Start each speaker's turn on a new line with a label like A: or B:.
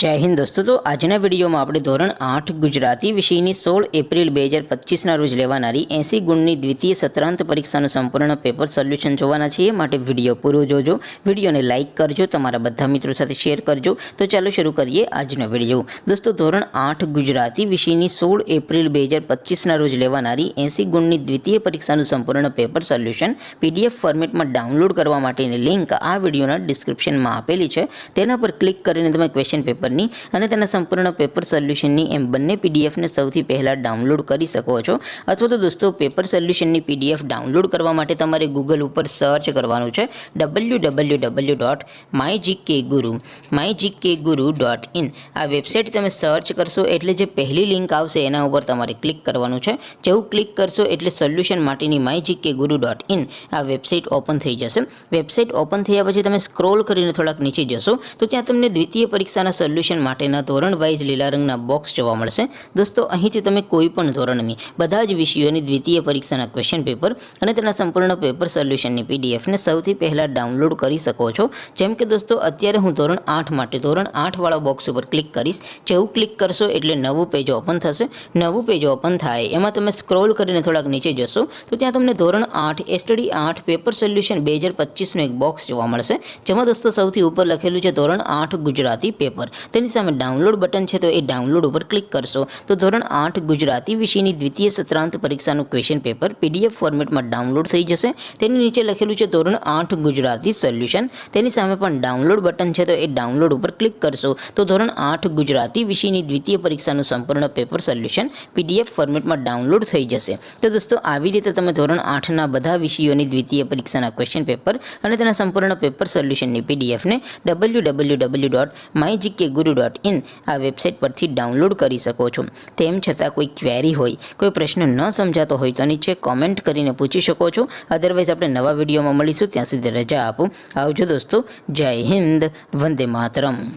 A: जय हिंद दोस्तों। तो आजना विडियो में આપણે ધોરણ 8 ગુજરાતી વિષયની 16 એપ્રિલ 2025 ના રોજ લેવાનારી 80 ગુણની દ્વિતીય સત્રાંત પરીક્ષાનું સંપૂર્ણ પેપર સોલ્યુશન જોવાના છીએ। માટે વિડિયો પૂરો જોજો, વિડિયોને લાઈક કરજો, તમારા બધા મિત્રો સાથે શેર કરજો। તો ચાલો શરૂ કરીએ આજનો વિડિયો। દોસ્તો ધોરણ 8 ગુજરાતી વિષયની 16 એપ્રિલ 2025 ના રોજ લેવાનારી 80 ગુણની દ્વિતીય પરીક્ષાનું સંપૂર્ણ પેપર સોલ્યુશન પીડીએફ ફોર્મેટમાં ડાઉનલોડ કરવા માટેની લિંક આ વિડિયોના ડિસ્ક્રિપ્શનમાં આપેલી છે। તેના પર ક્લિક કરીને તમે ક્વેશ્ચન પેપર અને તેના સંપૂર્ણ પેપર સોલ્યુશનની એમ બંને પીડીએફને સૌથી પહેલાં ડાઉનલોડ કરી શકો છો। અથવા તો દોસ્તો પેપર સોલ્યુશનની પીડીએફ ડાઉનલોડ કરવા માટે તમારે ગૂગલ ઉપર સર્ચ કરવાનું છે www.mygkguru.in। આ વેબસાઇટ તમે સર્ચ કરશો એટલે જે પહેલી લિંક આવશે એના ઉપર તમારે ક્લિક કરવાનું છે। જેવું ક્લિક કરશો એટલે સોલ્યુશન માટેની mygkguru.in આ વેબસાઇટ ઓપન થઈ જશે। વેબસાઇટ ઓપન થયા પછી તમે સ્ક્રોલ કરીને થોડાક નીચે જશો તો ત્યાં તમને દ્વિતીય પરીક્ષાના સોલ્યુશન માટેના ધોરણ વાઇઝ લીલા રંગના બોક્સ જોવા મળશે। દોસ્તો અહીંથી તમે કોઈ પણ ધોરણની બધા જ વિષયોની દ્વિતીય પરીક્ષાના ક્વેશ્ચન પેપર અને તેના સંપૂર્ણ પેપર સોલ્યુશનની પીડીએફને સૌથી પહેલાં ડાઉનલોડ કરી શકો છો। જેમ કે દોસ્તો અત્યારે હું ધોરણ 8 માટે ધોરણ 8 વાળા બોક્સ ઉપર ક્લિક કરીશ। જેવું ક્લિક કરશો એટલે નવું પેજ ઓપન થશે। નવું પેજ ઓપન થાય એમાં તમે સ્ક્રોલ કરીને થોડાક નીચે જશો તો ત્યાં તમને ધોરણ 8 એસટીડી 8 પેપર સોલ્યુશન 2025નું એક બોક્સ જોવા મળશે। જેમાં દોસ્તો સૌથી ઉપર લખેલું છે ધોરણ 8 ગુજરાતી પેપર। તેની સામે ડાઉનલોડ બટન છે તો એ ડાઉનલોડ ઉપર ક્લિક કરશો તો ધોરણ 8 ગુજરાતી વિષયની દ્વિતીય સત્રાંત પરીક્ષાનું ક્વેશ્ચન પેપર પીડીએફ ફોર્મેટમાં ડાઉનલોડ થઈ જશે। તેની નીચે લખેલું છે ધોરણ 8 ગુજરાતી સોલ્યુશન। તેની સામે પણ ડાઉનલોડ બટન છે તો એ ડાઉનલોડ ઉપર ક્લિક કરશો તો ધોરણ 8 ગુજરાતી વિષયની દ્વિતીય પરીક્ષાનું સંપૂર્ણ પેપર સોલ્યુશન પીડીએફ ફોર્મેટમાં ડાઉનલોડ થઈ જશે। તો દોસ્તો આવી રીતે તમે ધોરણ 8ના બધા વિષયોની દ્વિતીય પરીક્ષાના ક્વેશ્ચન પેપર અને તેના સંપૂર્ણ પેપર સોલ્યુશનની પીડીએફને www.mygkguru.in આ વેબસાઇટ પરથી ડાઉનલોડ કરી શકો છો। તેમ છતાં કોઈ ક્વેરી હોય, કોઈ પ્રશ્ન ન સમજાતો હોય તો નીચે કોમેન્ટ કરીને પૂછી શકો છો। અદરવાઇઝ આપણે નવા વિડીયોમાં મળીશું, ત્યાં સુધી રજા આપો। આવજો દોસ્તો। જય હિન્દ, વંદે માતરમ।